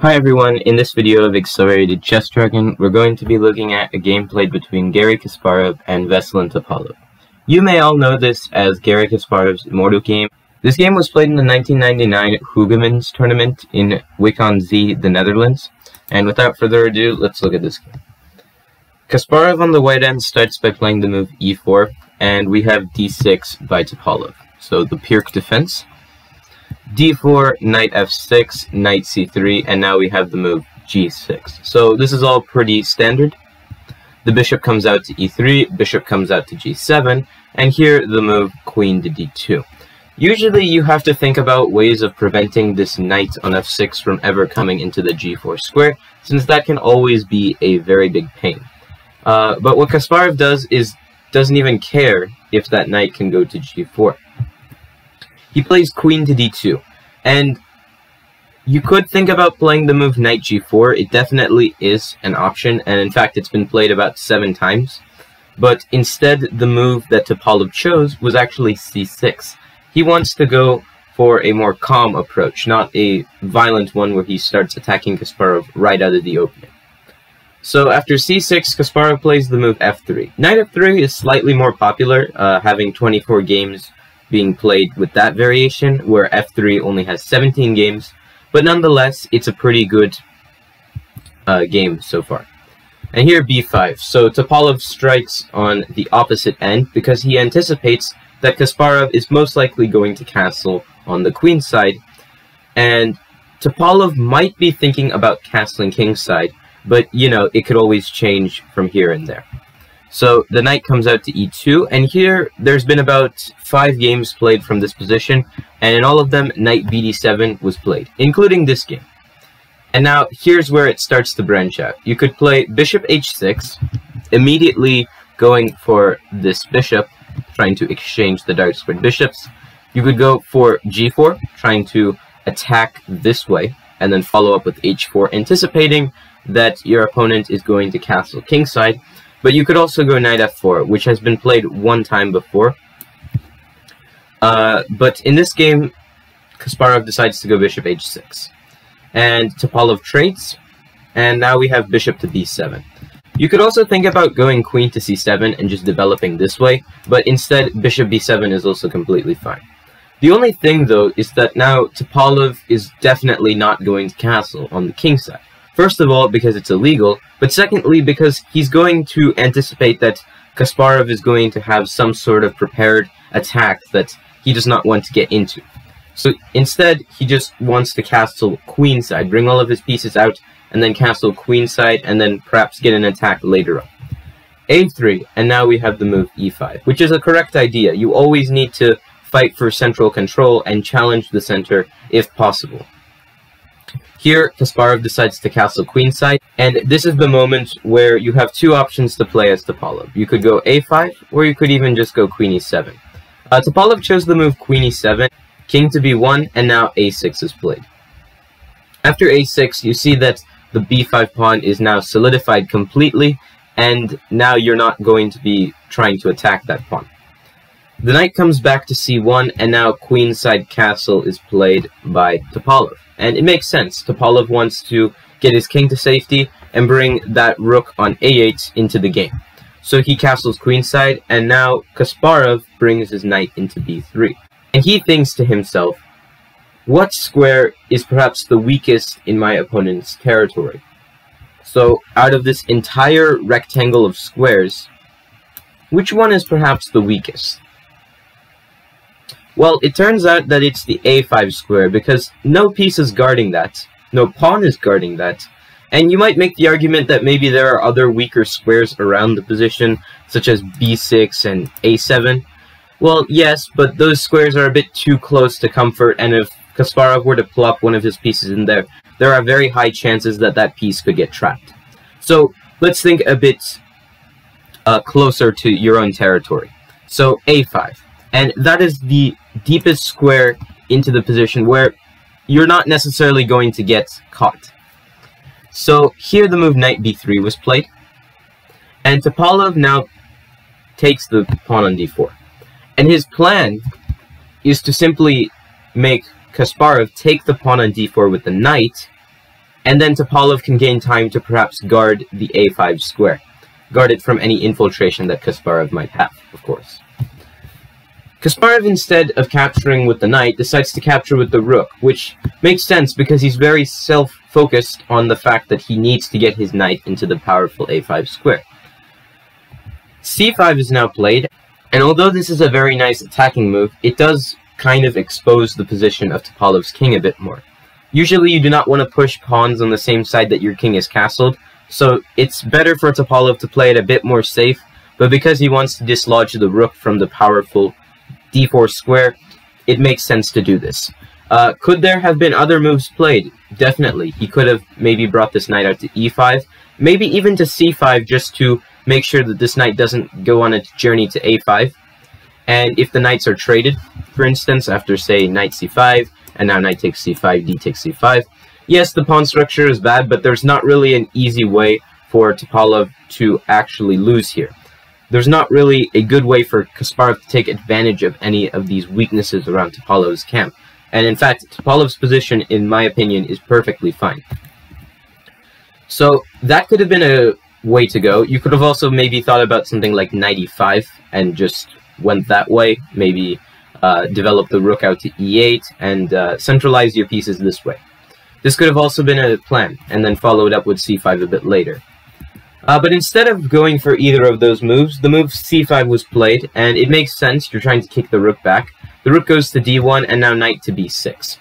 Hi everyone, in this video of Accelerated Chess Dragon, we're going to be looking at a game played between Garry Kasparov and Veselin Topalov. You may all know this as Garry Kasparov's Immortal game. This game was played in the 1999 Hoogemans tournament in Wyk aan Zee, the Netherlands. And without further ado, let's look at this game. Kasparov on the white end starts by playing the move e4, and we have d6 by Topalov. So the Pirc defense. d4, knight f6, knight c3, and now we have the move g6. So this is all pretty standard. The bishop comes out to e3, bishop comes out to g7, and here the move queen to d2. Usually you have to think about ways of preventing this knight on f6 from ever coming into the g4 square, since that can always be a very big pain. But what Kasparov does is doesn't even care if that knight can go to g4. He plays queen to d2, and you could think about playing the move knight g4. It definitely is an option, and in fact it's been played about 7 times. But instead, the move that Topalov chose was actually c6. He wants to go for a more calm approach, not a violent one where he starts attacking Kasparov right out of the opening. So after c6, Kasparov plays the move f3. Knight f3 is slightly more popular, having 24 games being played with that variation, where f3 only has 17 games, but nonetheless, it's a pretty good game so far. And here b5, so Topalov strikes on the opposite end because he anticipates that Kasparov is most likely going to castle on the queen side, and Topalov might be thinking about castling king side, but you know, it could always change from here and there. So the knight comes out to e2, and here there's been about 5 games played from this position, and in all of them, knight bd7 was played, including this game. And now here's where it starts to branch out. You could play bishop h6, immediately going for this bishop, trying to exchange the dark squared bishops. You could go for g4, trying to attack this way, and then follow up with h4, anticipating that your opponent is going to castle kingside. But you could also go knight f4, which has been played 1 time before. But in this game, Kasparov decides to go bishop h6. And Topalov trades, and now we have bishop to b7. You could also think about going queen to c7 and just developing this way, but instead bishop b7 is also completely fine. The only thing, though, is that now Topalov is definitely not going to castle on the king side. First of all, because it's illegal, but secondly, because he's going to anticipate that Kasparov is going to have some sort of prepared attack that he does not want to get into. So instead, he just wants to castle queenside, bring all of his pieces out, and then castle queenside, and then perhaps get an attack later on. a3, and now we have the move e5, which is a correct idea. You always need to fight for central control and challenge the center if possible. Here, Kasparov decides to castle queenside, and this is the moment where you have 2 options to play as Topalov. You could go a5, or you could even just go queen e7. Topalov chose the move queen e7, king to b1, and now a6 is played. After a6, you see that the b5 pawn is now solidified completely, and now you're not going to be trying to attack that pawn. The knight comes back to c1, and now queenside castle is played by Topalov. And it makes sense. Topalov wants to get his king to safety and bring that rook on a8 into the game. So he castles queenside, and now Kasparov brings his knight into b3. And he thinks to himself, what square is perhaps the weakest in my opponent's territory? So out of this entire rectangle of squares, which one is perhaps the weakest? Well, it turns out that it's the a5 square, because no piece is guarding that, no pawn is guarding that, and you might make the argument that maybe there are other weaker squares around the position, such as b6 and a7. Well, yes, but those squares are a bit too close to comfort, and if Kasparov were to plop one of his pieces in there, there are very high chances that that piece could get trapped. So let's think a bit closer to your own territory. So a5. And that is the deepest square into the position where you're not necessarily going to get caught. So here the move knight b3 was played, and Topalov now takes the pawn on d4. And his plan is to simply make Kasparov take the pawn on d4 with the knight, and then Topalov can gain time to perhaps guard the a5 square. Guard it from any infiltration that Kasparov might have, of course. Kasparov, instead of capturing with the knight, decides to capture with the rook, which makes sense because he's very self-focused on the fact that he needs to get his knight into the powerful a5 square. c5 is now played, and although this is a very nice attacking move, it does kind of expose the position of Topalov's king a bit more. Usually you do not want to push pawns on the same side that your king is castled, so it's better for Topalov to play it a bit more safe, but because he wants to dislodge the rook from the powerful d4 square, it makes sense to do this. Could there have been other moves played? Definitely. He could have maybe brought this knight out to e5, maybe even to c5 just to make sure that this knight doesn't go on a journey to a5. And if the knights are traded, for instance, after say knight c5, and now knight takes c5, d takes c5, yes, the pawn structure is bad, but there's not really an easy way for Topalov to actually lose here. There's not really a good way for Kasparov to take advantage of any of these weaknesses around Topalov's camp. And in fact, Topalov's position, in my opinion, is perfectly fine. So that could have been a way to go. You could have also maybe thought about something like knight e5 and just went that way. Maybe develop the rook out to e8 and centralize your pieces this way. This could have also been a plan, and then followed up with c5 a bit later. But instead of going for either of those moves, the move c5 was played, and it makes sense. You're trying to kick the rook back. The rook goes to d1, and now knight to b6.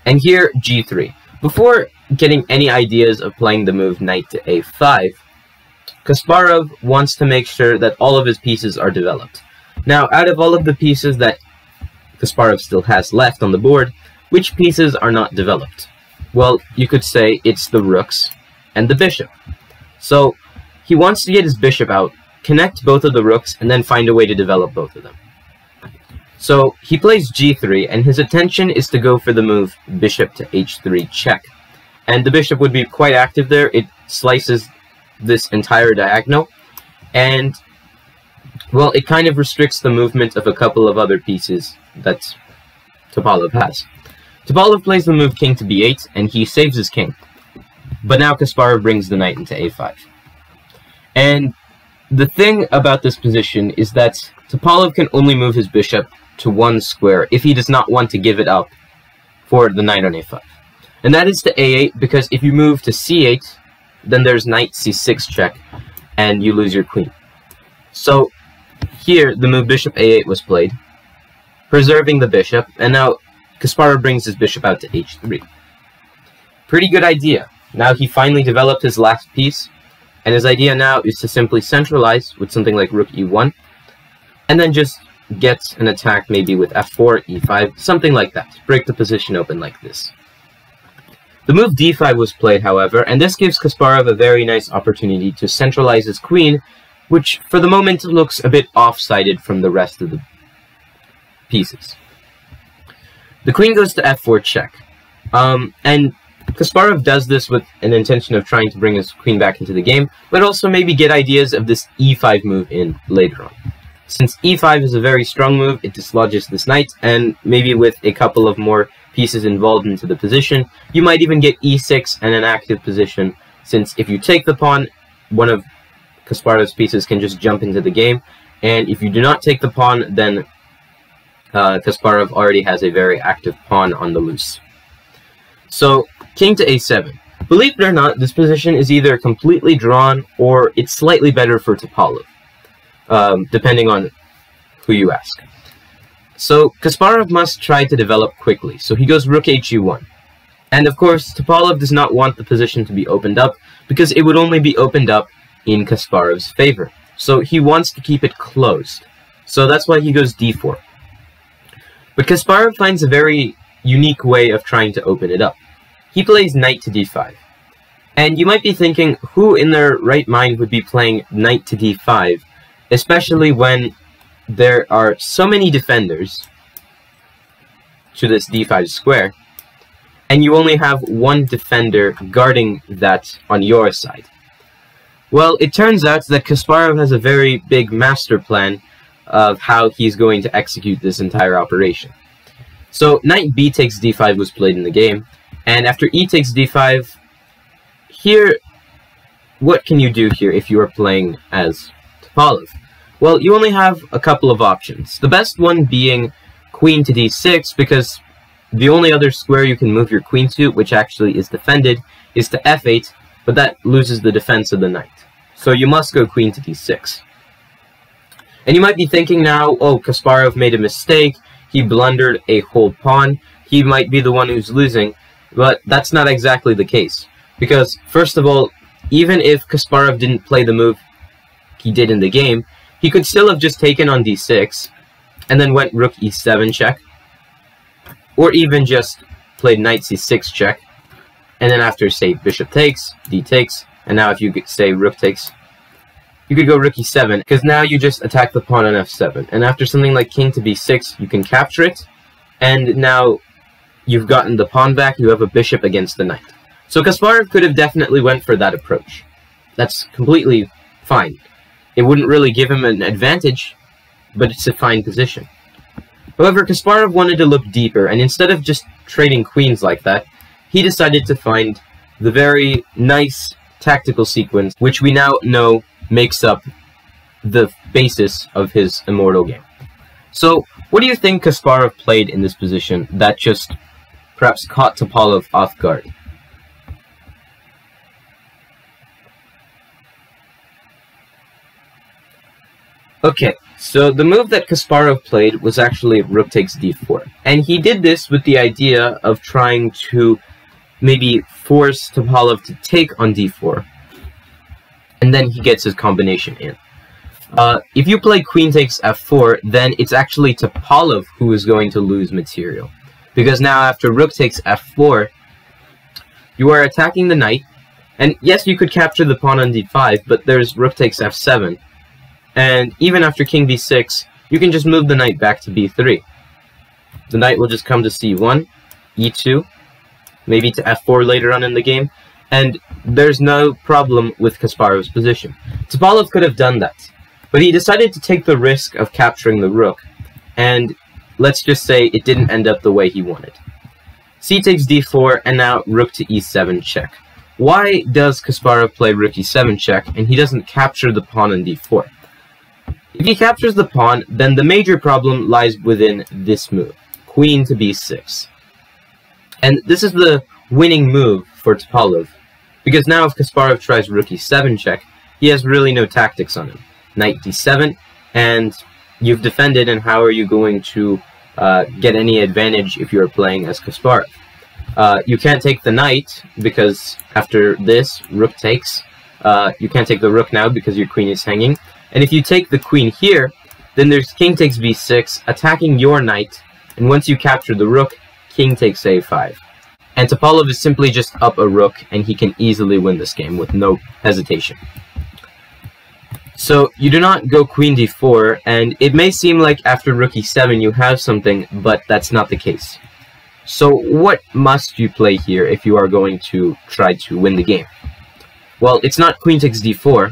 And here, g3. Before getting any ideas of playing the move knight to a5, Kasparov wants to make sure that all of his pieces are developed. Now, out of all of the pieces that Kasparov still has left on the board, which pieces are not developed? Well, you could say it's the rooks and the bishop. So, he wants to get his bishop out, connect both of the rooks, and then find a way to develop both of them. So, he plays g3, and his intention is to go for the move bishop to h3 check. And the bishop would be quite active there. It slices this entire diagonal, and, well, it kind of restricts the movement of a couple of other pieces that Topalov has. Topalov plays the move king to b8, and he saves his king. But now Kasparov brings the knight into a5. And the thing about this position is that Topalov can only move his bishop to one square if he does not want to give it up for the knight on a5. And that is to a8, because if you move to c8, then there's knight c6 check, and you lose your queen. So here, the move bishop a8 was played, preserving the bishop, and now Kasparov brings his bishop out to h3. Pretty good idea. Now he finally developed his last piece, and his idea now is to simply centralize with something like rook e1, and then just get an attack maybe with f4, e5, something like that. Break the position open like this. The move d5 was played, however, and this gives Kasparov a very nice opportunity to centralize his queen, which for the moment looks a bit off-sided from the rest of the pieces. The queen goes to f4 check, and Kasparov does this with an intention of trying to bring his queen back into the game, but also maybe get ideas of this e5 move in later on. Since e5 is a very strong move, it dislodges this knight, and maybe with a couple of more pieces involved into the position, you might even get e6 and an active position, since if you take the pawn, one of Kasparov's pieces can just jump into the game, and if you do not take the pawn, then Kasparov already has a very active pawn on the loose. So, king to a7. Believe it or not, this position is either completely drawn or it's slightly better for Topalov, depending on who you ask. So, Kasparov must try to develop quickly, so he goes rook h1. And of course, Topalov does not want the position to be opened up, because it would only be opened up in Kasparov's favor. So he wants to keep it closed. So that's why he goes d4. But Kasparov finds a very unique way of trying to open it up. He plays knight to d5. And you might be thinking, who in their right mind would be playing knight to d5, especially when there are so many defenders to this d5 square, and you only have one defender guarding that on your side. Well, it turns out that Kasparov has a very big master plan of how he's going to execute this entire operation. So, knight b takes d5 was played in the game, And after e takes d5, here, what can you do here if you are playing as Topalov? Well, you only have a couple of options. The best one being queen to d6, because the only other square you can move your queen to, which actually is defended, is to f8, but that loses the defense of the knight. So you must go queen to d6. And you might be thinking now, oh, Kasparov made a mistake, he blundered a whole pawn, he might be the one who's losing, but that's not exactly the case. Because, first of all, even if Kasparov didn't play the move he did in the game, he could still have just taken on d6, and then went rook e7 check, or even just played knight c6 check, and then after, say, bishop takes, d takes, and now if you say rook takes, you could go rook e7, because now you just attack the pawn on f7, and after something like king to b6, you can capture it, and now you've gotten the pawn back, you have a bishop against the knight. So Kasparov could have definitely went for that approach. That's completely fine. It wouldn't really give him an advantage, but it's a fine position. However, Kasparov wanted to look deeper, and instead of just trading queens like that, he decided to find the very nice tactical sequence, which we now know makes up the basis of his immortal game. So, what do you think Kasparov played in this position that just perhaps caught Topalov off guard? Okay, so the move that Kasparov played was actually rook takes d4. And he did this with the idea of trying to maybe force Topalov to take on d4. And then he gets his combination in. If you play queen takes f4, then it's actually Topalov who is going to lose material. Because now after rook takes f4, you are attacking the knight. And yes, you could capture the pawn on d5, but there's rook takes f7. And even after king b6, you can just move the knight back to b3. The knight will just come to c1, e2, maybe to f4 later on in the game, and there's no problem with Kasparov's position. Topalov could have done that, but he decided to take the risk of capturing the rook, and let's just say it didn't end up the way he wanted. C takes d4, and now rook to e7 check. Why does Kasparov play rook e7 check, and he doesn't capture the pawn on d4? If he captures the pawn, then the major problem lies within this move, queen to b6. And this is the winning move for Topalov, because now if Kasparov tries rook e7 check, he has really no tactics on him. Knight d7, and you've defended, and how are you going to get any advantage if you're playing as Kasparov? You can't take the knight, because after this, rook takes. You can't take the rook now because your queen is hanging. And if you take the queen here, then there's king takes b6, attacking your knight, and once you capture the rook, king takes a5. And Topalov is simply just up a rook, and he can easily win this game with no hesitation. So, you do not go queen d4, and it may seem like after rook e7 you have something, but that's not the case. So, what must you play here if you are going to try to win the game? Well, it's not queen takes d4.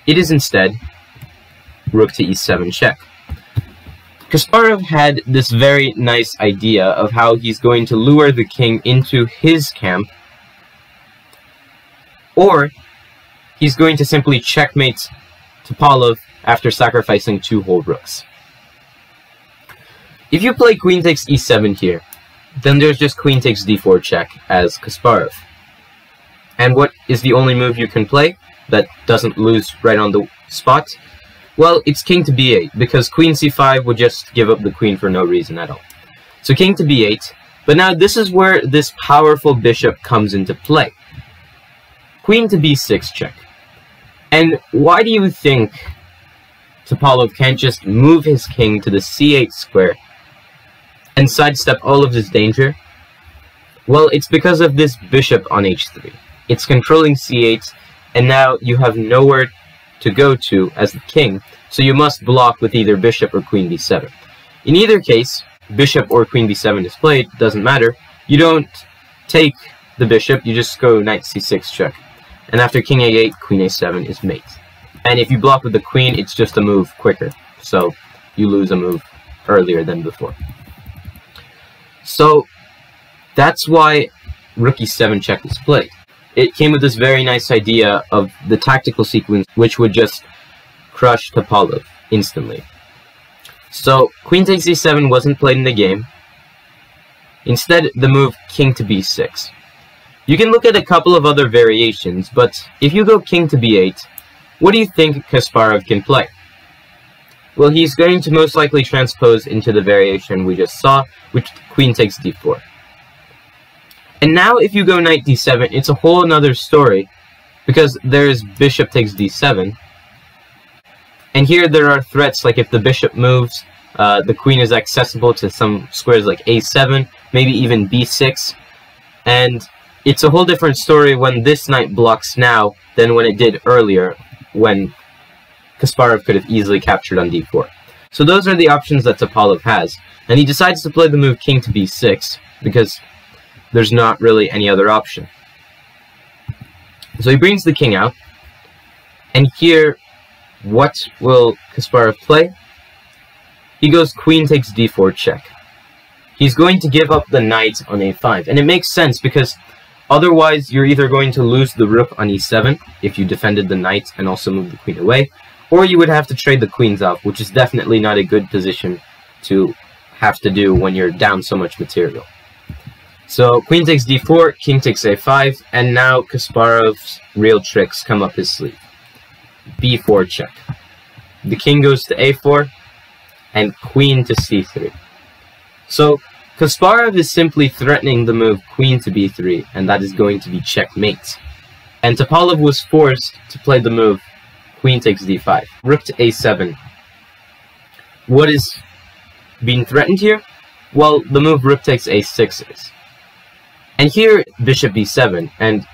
It is instead rook to e7 check. Kasparov had this very nice idea of how he's going to lure the king into his camp, or he's going to simply checkmate Topalov after sacrificing 2 whole rooks. If you play queen takes e7 here, then there's just queen takes d4 check as Kasparov. And what is the only move you can play that doesn't lose right on the spot? Well, it's king to b8, because queen c5 would just give up the queen for no reason at all. So king to b8, but now this is where this powerful bishop comes into play. Queen to b6 check. And why do you think Topalov can't just move his king to the c8 square and sidestep all of this danger? Well, it's because of this bishop on h3. It's controlling c8, and now you have nowhere to go to as the king, so you must block with either bishop or queen b7. In either case, bishop or queen b7 is played, doesn't matter. You don't take the bishop, you just go knight c6 check. And after king a8, queen a7 is mate. And if you block with the queen, it's just a move quicker, so you lose a move earlier than before. So, That's why rook e7 check was played. It came with this very nice idea of the tactical sequence, which would just crush Topalov instantly. So queen takes e7 wasn't played in the game. Instead, the move king to b6. You can look at a couple of other variations, but if you go king to b8, what do you think Kasparov can play? Well, he's going to most likely transpose into the variation we just saw, which queen takes d4. And now if you go knight d7, it's a whole another story, because there's bishop takes d7. And here there are threats, like if the bishop moves, the queen is accessible to some squares like a7, maybe even b6. And it's a whole different story when this knight blocks now than when it did earlier, when Kasparov could have easily captured on d4. So those are the options that Topalov has. And he decides to play the move king to b6, because there's not really any other option. So he brings the king out, and here, what will Kasparov play? He goes queen takes d4 check. He's going to give up the knight on a5, and it makes sense because otherwise you're either going to lose the rook on e7 if you defended the knight and also moved the queen away, or you would have to trade the queens off, which is definitely not a good position to have to do when you're down so much material. So queen takes d4, king takes a5, and now Kasparov's real tricks come up his sleeve. b4 check. The king goes to a4, and queen to c3. So Kasparov is simply threatening the move queen to b3, and that is going to be checkmate. And Topalov was forced to play the move queen takes d5. Rook to a7. What is being threatened here? Well, the move rook takes a6 is. And here, bishop b7, and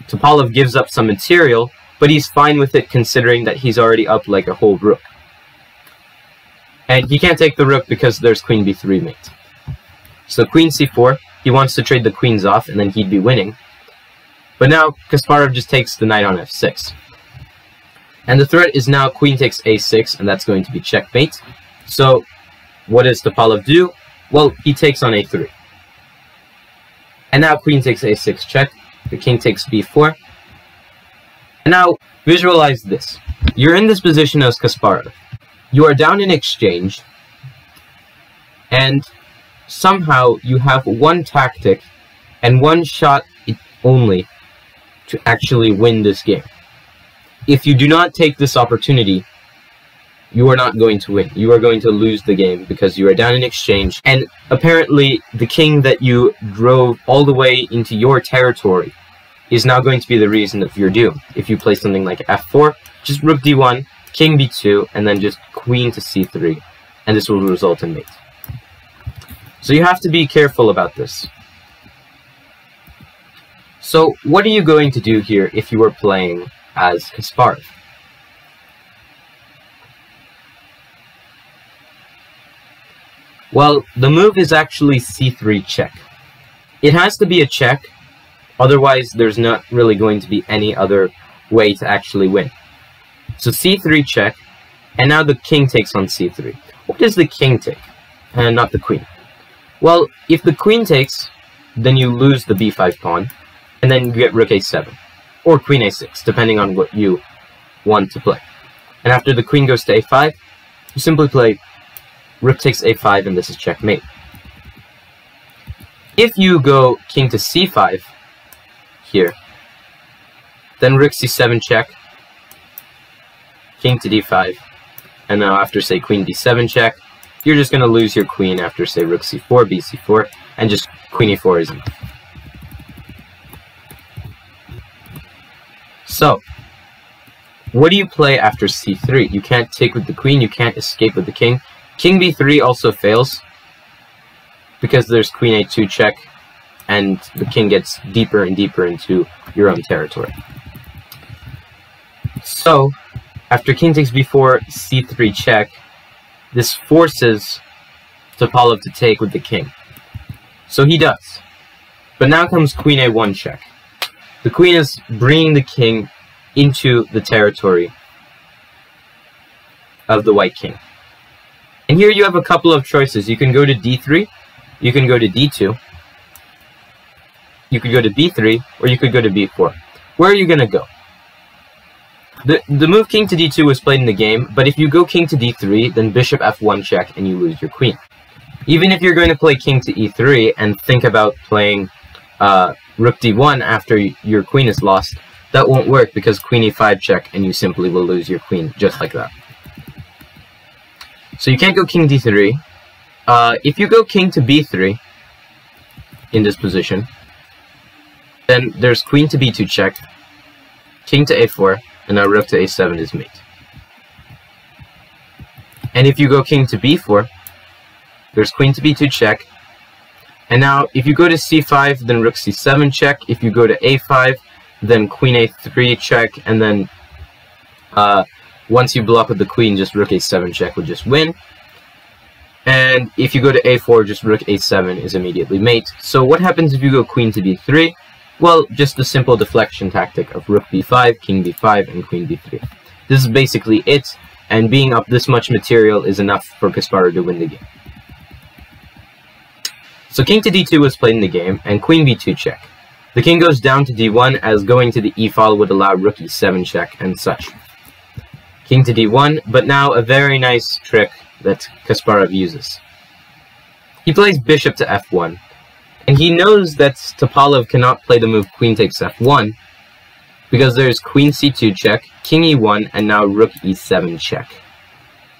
Topalov gives up some material, but he's fine with it considering that he's already up like a whole rook. And he can't take the rook because there's queen b3 mate. So queen c4, he wants to trade the queens off, and then he'd be winning. But now, Kasparov just takes the knight on f6. And the threat is now queen takes a6, and that's going to be checkmate. So, what does Topalov do? Well, he takes on a3. And now queen takes a6 check, the king takes b4. And now, visualize this. You're in this position as Kasparov. You are down in exchange, and somehow you have one tactic and one shot only to actually win this game. If you do not take this opportunity, you are not going to win. You are going to lose the game because you are down in exchange, and apparently the king that you drove all the way into your territory is now going to be the reason of your doom. If you play something like f4, just rook d1, king b2, and then just queen to c3, and this will result in mate. So you have to be careful about this. So what are you going to do here if you are playing as Kasparov? Well, the move is actually c3 check. It has to be a check, otherwise there's not really going to be any other way to actually win. So c3 check, and now the king takes on c3. What does the king take, and not the queen? Well, if the queen takes, then you lose the b5 pawn, and then you get rook a7, or queen a6, depending on what you want to play. And after the queen goes to a5, you simply play rook takes a5, and this is checkmate. If you go king to c5 here, then rook c7 check, king to d5, and now after, say, queen d7 check, you're just going to lose your queen after, say, rook c4, bc4, and just queen e4 is enough. So, what do you play after c3? You can't take with the queen, you can't escape with the king. King b3 also fails, because there's queen a2 check, and the king gets deeper and deeper into your own territory. So, after king takes b4, c3 check, this forces Topalov to take with the king. So he does. But now comes queen a1 check. The queen is bringing the king into the territory of the white king. And here you have a couple of choices. You can go to d3, you can go to d2, you could go to b3, or you could go to b4. Where are you going to go? The move king to d2 was played in the game, but if you go king to d3, then bishop f1 check and you lose your queen. Even if you're going to play king to e3 and think about playing rook d1 after your queen is lost, that won't work because queen e5 check and you simply will lose your queen just like that. So you can't go king d3. If you go king to b3 in this position, then there's queen to b2 check, king to a4, and now rook to a7 is mate. And if you go king to b4, there's queen to b2 check. And now if you go to c5, then rook c7 check. If you go to a5, then queen a3 check. And then once you block with the queen, just rook a7 check would just win. And if you go to a4, just rook a7 is immediately mate. So what happens if you go queen to b3? Well, just a simple deflection tactic of rook b5, king b5, and queen b3. This is basically it, and being up this much material is enough for Kasparov to win the game. So king to d2 was played in the game, and queen b2 check. The king goes down to d1, as going to the e-file would allow rook e7 check, and such. King to d1, but now a very nice trick that Kasparov uses. He plays bishop to f1. And he knows that Topalov cannot play the move queen takes f1, because there's queen c2 check, king e1, and now rook e7 check.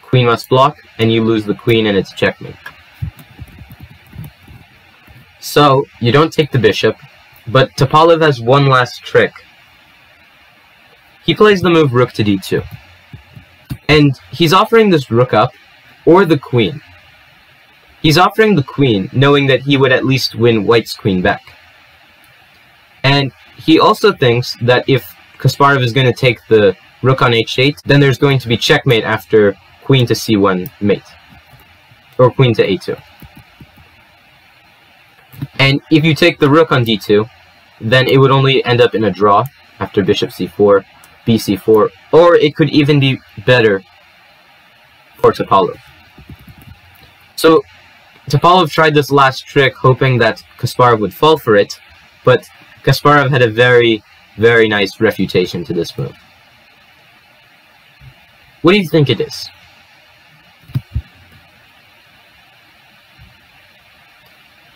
Queen must block, and you lose the queen, and it's checkmate. So, you don't take the bishop, but Topalov has one last trick. He plays the move rook to d2. And he's offering this rook up, or the queen. He's offering the queen, knowing that he would at least win white's queen back. And he also thinks that if Kasparov is going to take the rook on h8, then there's going to be checkmate after queen to c1 mate. Or queen to a2. And if you take the rook on d2, then it would only end up in a draw after bishop c4, bc4, or it could even be better for Topalov. So, Topalov tried this last trick hoping that Kasparov would fall for it, but Kasparov had a very, very nice refutation to this move. What do you think it is?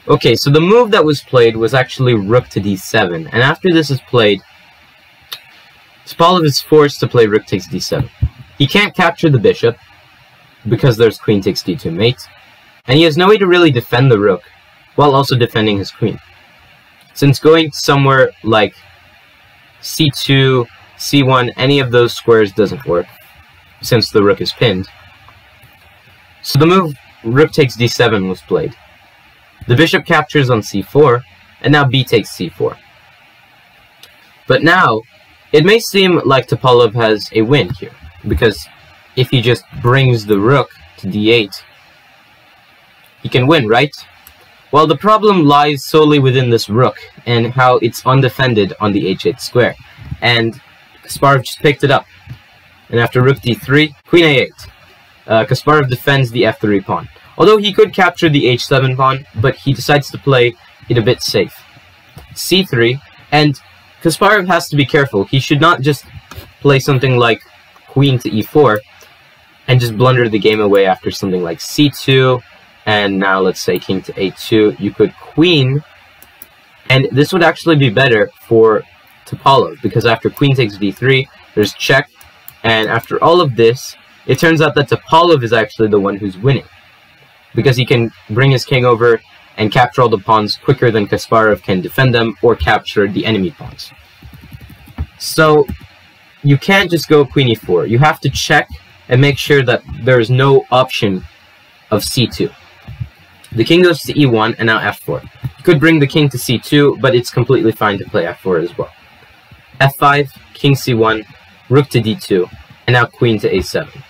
Okay, so the move that was played was actually rook to d7, and after this is played, Topalov is forced to play rook takes d7. He can't capture the bishop, because there's queen takes d2 mate, and he has no way to really defend the rook, while also defending his queen. Since going somewhere like c2, c1, any of those squares doesn't work, since the rook is pinned. So the move rook takes d7 was played. The bishop captures on c4, and now b takes c4. But now, it may seem like Topalov has a win here, because if he just brings the rook to d8, he can win, right? Well, the problem lies solely within this rook, and how it's undefended on the h8 square. And Kasparov just picked it up. And after rook d3, queen a8. Kasparov defends the f3 pawn. Although he could capture the h7 pawn, but he decides to play it a bit safe. c3, and Kasparov has to be careful. He should not just play something like queen to e4, and just blunder the game away after something like c2, and now let's say king to a2. You could queen, and this would actually be better for Topalov, because after queen takes d3, there's check, and after all of this, it turns out that Topalov is actually the one who's winning, because he can bring his king over and capture all the pawns quicker than Kasparov can defend them or capture the enemy pawns. So, you can't just go queen e4. You have to check and make sure that there is no option of c2. The king goes to e1 and now f4. You could bring the king to c2, but it's completely fine to play f4 as well. f5, king c1, rook to d2, and now queen to a7.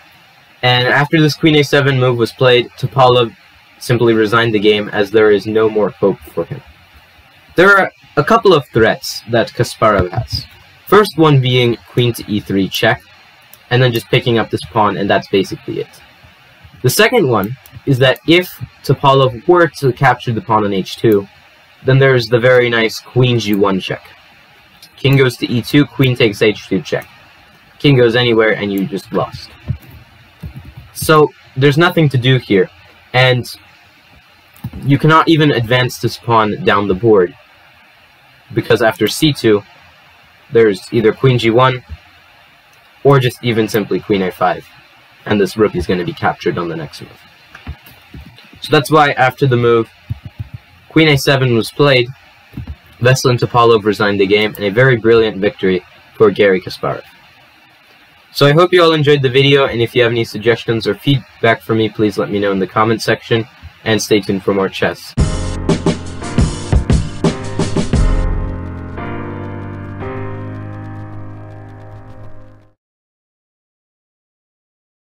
And after this queen a7 move was played, Topalov simply resigned the game as there is no more hope for him. There are a couple of threats that Kasparov has. First one being queen to e3 check, and then just picking up this pawn, and that's basically it. The second one is that if Topalov were to capture the pawn on h2, then there's the very nice queen g1 check. King goes to e2, queen takes h2 check. King goes anywhere, and you just lost. So, there's nothing to do here, and you cannot even advance this pawn down the board, because after c2, there's either queen g1, or just even simply queen a5, and this rook is going to be captured on the next move. So that's why after the move, queen a7 was played, Veselin Topalov resigned the game, and a very brilliant victory for Garry Kasparov. So I hope you all enjoyed the video, and if you have any suggestions or feedback for me, please let me know in the comment section, and stay tuned for more chess.